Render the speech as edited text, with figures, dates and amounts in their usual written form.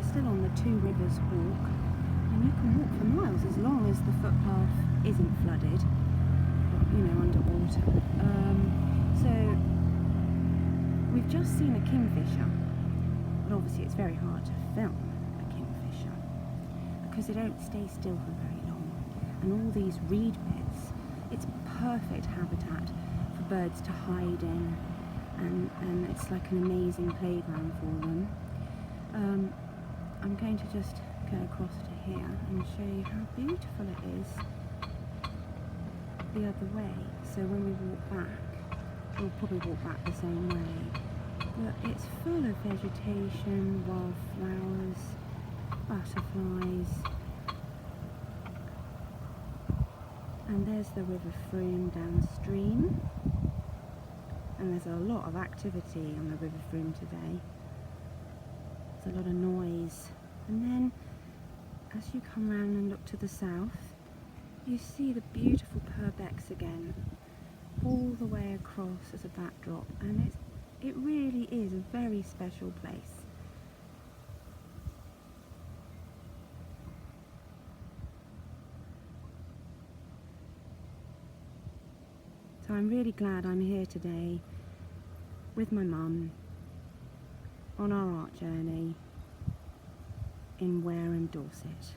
still on the Two Rivers walk, and you can walk for miles as long as the footpath isn't flooded, you know, underwater. So we've just seen a kingfisher, but obviously it's very hard to film a kingfisher because they don't stay still for very long, and all these reed beds, it's perfect habitat for birds to hide in, and it's like an amazing playground for them. I'm going to just go across to here and show you how beautiful it is the other way. So when we walk back, we'll probably walk back the same way, but it's full of vegetation, wildflowers, butterflies, and there's the River Frome downstream, and there's a lot of activity on the River Frome today. There's a lot of noise, and then as you come round and look to the south, you see the beautiful Purbex again, all the way across as a backdrop, and it really is a very special place. So I'm really glad I'm here today with my mum on our art journey in Wareham Dorset.